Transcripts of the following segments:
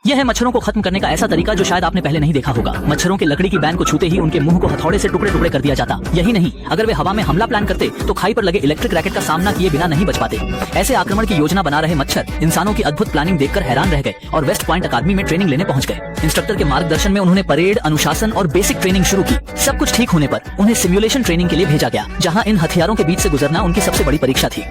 यह है मच्छरों को खत्म करने का ऐसा तरीका जो शायद आपने पहले नहीं देखा होगा। मच्छरों के लकड़ी की बैन को छूते ही उनके मुंह को हथौड़े से टुकड़े टुकड़े कर दिया जाता। यही नहीं, अगर वे हवा में हमला प्लान करते तो खाई पर लगे इलेक्ट्रिक रैकेट का सामना किए बिना नहीं बच पाते। ऐसे आक्रमण की योजना बना रहे मच्छर इंसानों की अद्भुत प्लानिंग देखकर हैरान रह गए और वेस्ट पॉइंट अकादमी में ट्रेनिंग लेने पहुंच गए। इंस्ट्रक्टर के मार्गदर्शन में उन्होंने परेड, अनुशासन और बेसिक ट्रेनिंग शुरू की। सब कुछ ठीक होने पर उन्हें सिमुलेशन ट्रेनिंग के लिए भेजा गया, जहां इन हथियारों के बीच से गुजरना उनकी सबसे बड़ी परीक्षा थी।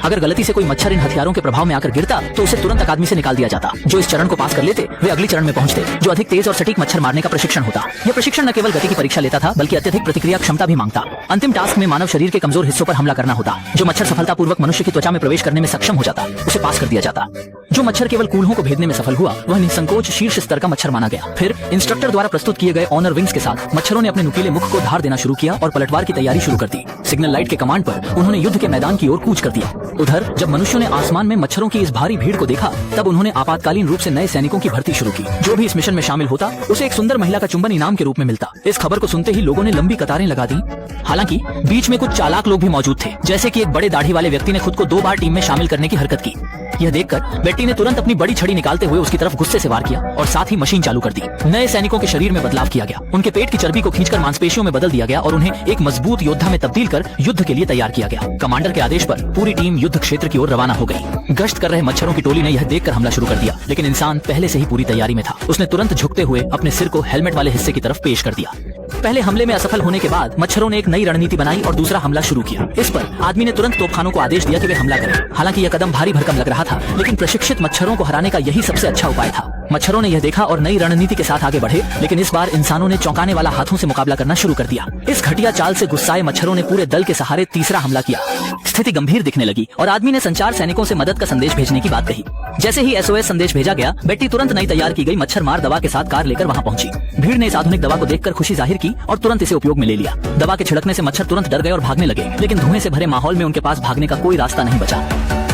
अगर गलती से कोई मच्छर इन हथियारों के प्रभाव में आकर गिरता तो उसे तुरंत अकादमी से निकाल दिया जाता। जो इस चरण को पास कर लेते वे अगले चरण में पहुंचते, जो अधिक तेज और सटीक मच्छर मारने का प्रशिक्षण होता। यह प्रशिक्षण न केवल गति की परीक्षा लेता था बल्कि अत्यधिक प्रतिक्रिया क्षमता भी मांगता। अंतिम टास्क में मानव शरीर के कमजोर हिस्सों पर हमला करना होता। जो मच्छर सफलतापूर्वक मनुष्य की त्वचा में प्रवेश करने में सक्षम हो जाता उसे पास कर दिया जाता। जो मच्छर केवल कूल्हों को भेदने में सफल हुआ वह निसंकोच शीर्ष स्तर का मच्छर माना गया। फिर इंस्ट्रक्टर द्वारा प्रस्तुत किए गए ऑनर विंग्स के साथ मच्छरों ने अपने नुकीले मुख को धार देना शुरू किया और पलटवार की तैयारी शुरू कर दी। सिग्नल लाइट के कमांड पर उन्होंने युद्ध के मैदान की ओर कूच कर दिया। उधर जब मनुष्यों ने आसमान में मच्छरों की इस भारी भीड़ को देखा तब उन्होंने आपातकालीन रूप से नए सैनिकों की भर्ती शुरू की। जो भी इस मिशन में शामिल होता उसे एक सुंदर महिला का चुंबन इनाम के रूप में मिलता। इस खबर को सुनते ही लोगों ने लंबी कतारें लगा दी। हालांकि बीच में कुछ चालाक लोग भी मौजूद थे, जैसे कि एक बड़े दाढ़ी वाले व्यक्ति ने खुद को 2 बार टीम में शामिल करने की हरकत की। यह देखकर बेट्टी ने तुरंत अपनी बड़ी छड़ी निकालते हुए उसकी तरफ गुस्से से वार किया और साथ ही मशीन चालू कर दी। नए सैनिकों के शरीर में बदलाव किया गया, उनके पेट की चर्बी को खींचकर मांसपेशियों में बदल दिया गया और उन्हें एक मजबूत योद्धा में तब्दील कर युद्ध के लिए तैयार किया गया। कमांडर के आदेश पर पूरी टीम युद्ध क्षेत्र की ओर रवाना हो गई। गश्त कर रहे मच्छरों की टोली ने यह देखकर हमला शुरू कर दिया, लेकिन इंसान पहले से ही पूरी तैयारी में था। उसने तुरंत झुकते हुए अपने सिर को हेलमेट वाले हिस्से की तरफ पेश कर दिया। पहले हमले में असफल होने के बाद मच्छरों ने एक नई रणनीति बनाई और दूसरा हमला शुरू किया। इस पर आदमी ने तुरंत तोपखानों को आदेश दिया कि वे हमला करें। हालांकि यह कदम भारी भरकम लग रहा था, लेकिन प्रशिक्षित मच्छरों को हराने का यही सबसे अच्छा उपाय था। मच्छरों ने यह देखा और नई रणनीति के साथ आगे बढ़े, लेकिन इस बार इंसानों ने चौंकाने वाला हाथों से मुकाबला करना शुरू कर दिया। इस घटिया चाल से गुस्साए मच्छरों ने पूरे दल के सहारे तीसरा हमला किया। स्थिति गंभीर दिखने लगी और आदमी ने संचार सैनिकों से मदद का संदेश भेजने की बात कही। जैसे ही SOS संदेश भेजा गया, बेट्टी तुरंत नई तैयार की गई मच्छर मार दवा के साथ कार लेकर वहां पहुंची। भीड़ ने इस आधुनिक दवा को देखकर खुशी जाहिर की और तुरंत इसे उपयोग में ले लिया। दवा के छिड़कने से मच्छर तुरंत डर गए और भागने लगे, लेकिन धुएं से भरे माहौल में उनके पास भागने का कोई रास्ता नहीं बचा।